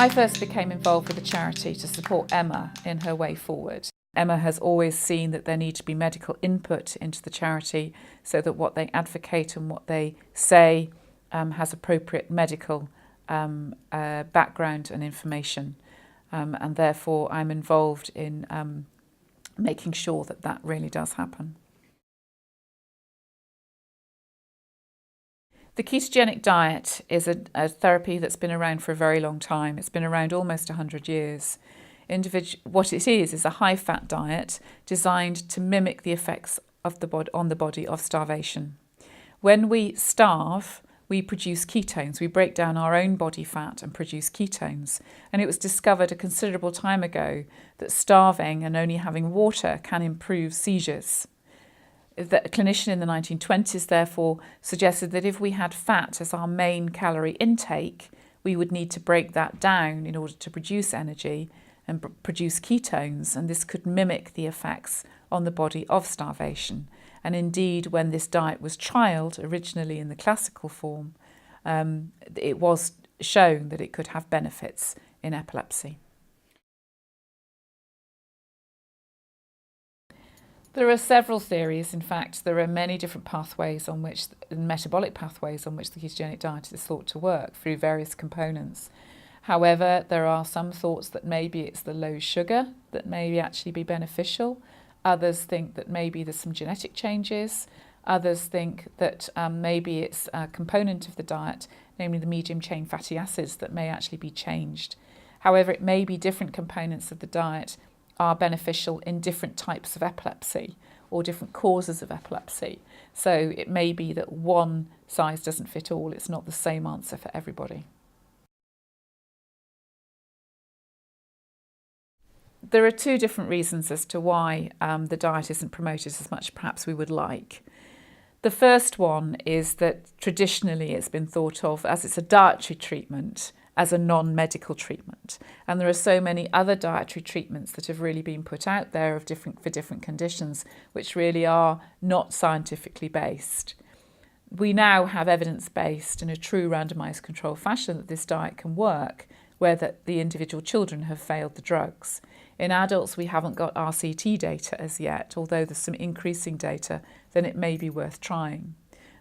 I first became involved with the charity to support Emma in her way forward. Emma has always seen that there need to be medical input into the charity so that what they advocate and what they say has appropriate medical background and information. And therefore I'm involved in making sure that that really does happen. The ketogenic diet is a therapy that's been around for a very long time. It's been around almost 100 years. What it is a high-fat diet designed to mimic the effects of on the body of starvation. When we starve, we produce ketones. We break down our own body fat and produce ketones. And it was discovered a considerable time ago that starving and only having water can improve seizures. The clinician in the 1920s, therefore, suggested that if we had fat as our main calorie intake, we would need to break that down in order to produce energy and produce ketones, and this could mimic the effects on the body of starvation. And indeed, when this diet was trialled, originally in the classical form, it was shown that it could have benefits in epilepsy. There are several theories. In fact, there are many different pathways on which, metabolic pathways on which the ketogenic diet is thought to work through various components. However, there are some thoughts that maybe it's the low sugar that may actually be beneficial. Others think that maybe there's some genetic changes. Others think that maybe it's a component of the diet, namely the medium chain fatty acids, that may actually be changed. However, it may be different components of the diet are beneficial in different types of epilepsy or different causes of epilepsy. So it may be that one size doesn't fit all. It's not the same answer for everybody. There are two different reasons as to why the diet isn't promoted as much perhaps we would like. The first one is that traditionally it's been thought of as it's a dietary treatment, as a non-medical treatment. And there are so many other dietary treatments that have really been put out there for different conditions, which really are not scientifically based. We now have evidence-based in a true randomised control fashion that this diet can work, where the individual children have failed the drugs. In adults, we haven't got RCT data as yet, although there's some increasing data, then it may be worth trying.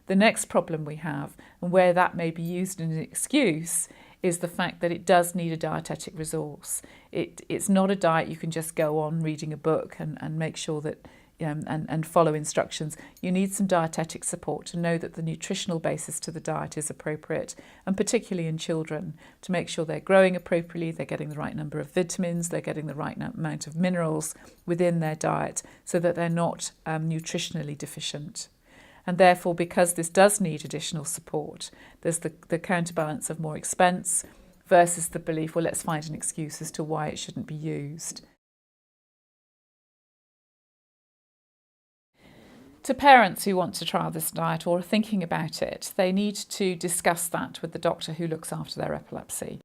The next problem we have, and where that may be used as an excuse, is the fact that it does need a dietetic resource. It's not a diet you can just go on reading a book and make sure that and follow instructions. You need some dietetic support to know that the nutritional basis to the diet is appropriate, and particularly in children, to make sure they're growing appropriately, they're getting the right number of vitamins, they're getting the right amount of minerals within their diet so that they're not nutritionally deficient. And therefore, because this does need additional support, there's the counterbalance of more expense versus the belief, well, let's find an excuse as to why it shouldn't be used. To parents who want to trial this diet or are thinking about it, they need to discuss that with the doctor who looks after their epilepsy.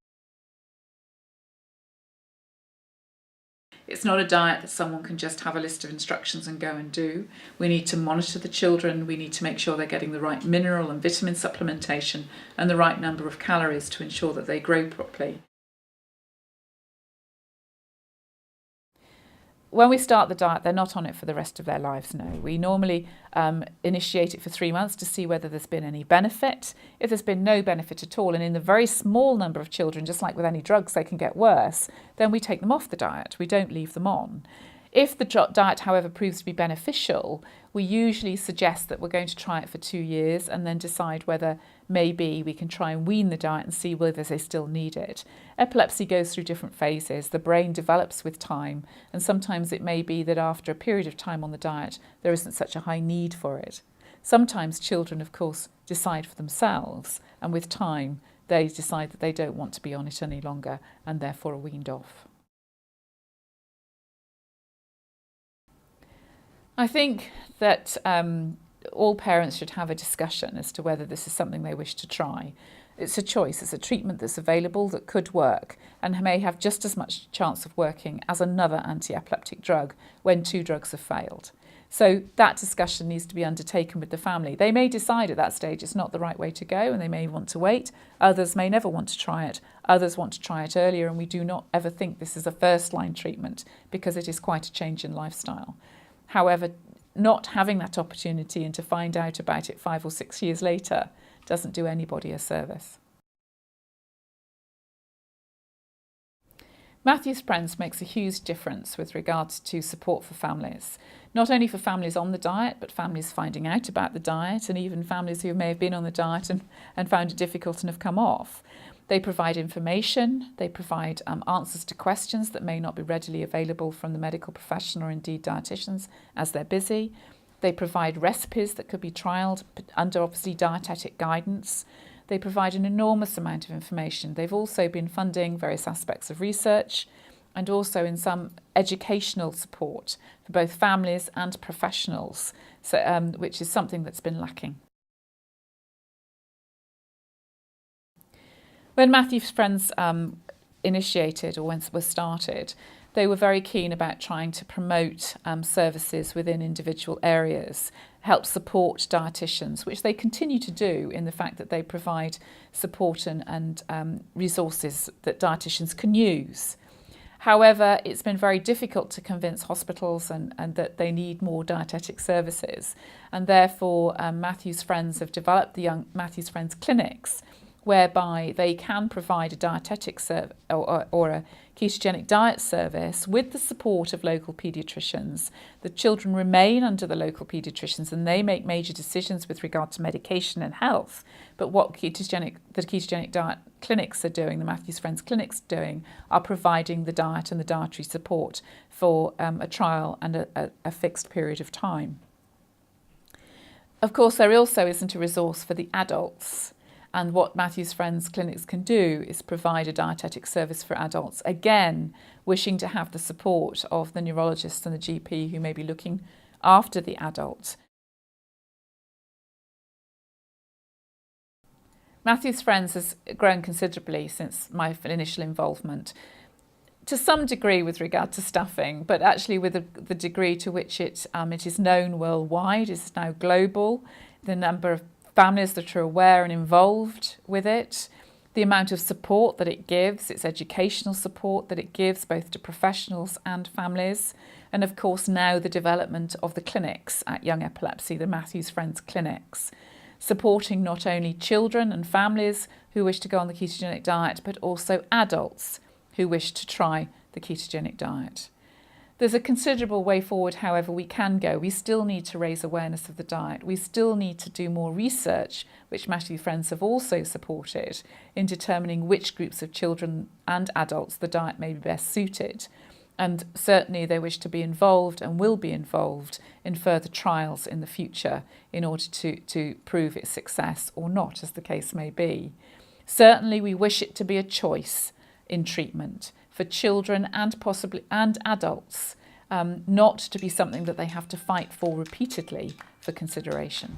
It's not a diet that someone can just have a list of instructions and go and do. We need to monitor the children. We need to make sure they're getting the right mineral and vitamin supplementation and the right number of calories to ensure that they grow properly. When we start the diet, they're not on it for the rest of their lives, no. We normally initiate it for 3 months to see whether there's been any benefit. If there's been no benefit at all, and in the very small number of children, just like with any drugs, they can get worse, then we take them off the diet. We don't leave them on. If the diet, however, proves to be beneficial, we usually suggest that we're going to try it for 2 years and then decide whether maybe we can try and wean the diet and see whether they still need it. Epilepsy goes through different phases. The brain develops with time, and sometimes it may be that after a period of time on the diet, there isn't such a high need for it. Sometimes children, of course, decide for themselves, and with time, they decide that they don't want to be on it any longer and therefore are weaned off. I think that all parents should have a discussion as to whether this is something they wish to try. It's a choice. It's a treatment that's available that could work and may have just as much chance of working as another anti-epileptic drug when 2 drugs have failed. So that discussion needs to be undertaken with the family. They may decide at that stage it's not the right way to go and they may want to wait. Others may never want to try it. Others want to try it earlier, and we do not ever think this is a first-line treatment because it is quite a change in lifestyle. However, not having that opportunity and to find out about it 5 or 6 years later doesn't do anybody a service. Matthew's Friends makes a huge difference with regards to support for families, not only for families on the diet, but families finding out about the diet, and even families who may have been on the diet and found it difficult and have come off. They provide information, they provide answers to questions that may not be readily available from the medical profession or indeed dietitians as they're busy. They provide recipes that could be trialled under obviously dietetic guidance. They provide an enormous amount of information. They've also been funding various aspects of research and also in some educational support for both families and professionals, so, which is something that's been lacking. When Matthew's Friends initiated or was started, they were very keen about trying to promote services within individual areas, help support dietitians, which they continue to do in the fact that they provide support and resources that dietitians can use. However, it's been very difficult to convince hospitals and that they need more dietetic services, and therefore Matthew's Friends have developed the Young Matthew's Friends clinics, whereby they can provide a dietetic or a ketogenic diet service with the support of local paediatricians. The children remain under the local paediatricians and they make major decisions with regard to medication and health. But what the ketogenic diet clinics are doing, the Matthew's Friends clinics are doing, are providing the diet and the dietary support for a trial and a fixed period of time. Of course, there also isn't a resource for the adults. And what Matthew's Friends clinics can do is provide a dietetic service for adults, again, wishing to have the support of the neurologist and the GP who may be looking after the adult. Matthew's Friends has grown considerably since my initial involvement, to some degree with regard to staffing, but actually with the degree to which it is known worldwide, it's now global, the number of families that are aware and involved with it, the amount of support that it gives, its educational support that it gives both to professionals and families, and of course now the development of the clinics at Young Epilepsy, the Matthew's Friends clinics, supporting not only children and families who wish to go on the ketogenic diet, but also adults who wish to try the ketogenic diet. There's a considerable way forward, however, we can go. We still need to raise awareness of the diet. We still need to do more research, which Matthew's Friends have also supported, in determining which groups of children and adults the diet may be best suited. And certainly they wish to be involved and will be involved in further trials in the future in order to prove its success or not, as the case may be. Certainly we wish it to be a choice in treatment for children and possibly adults, not to be something that they have to fight for repeatedly for consideration.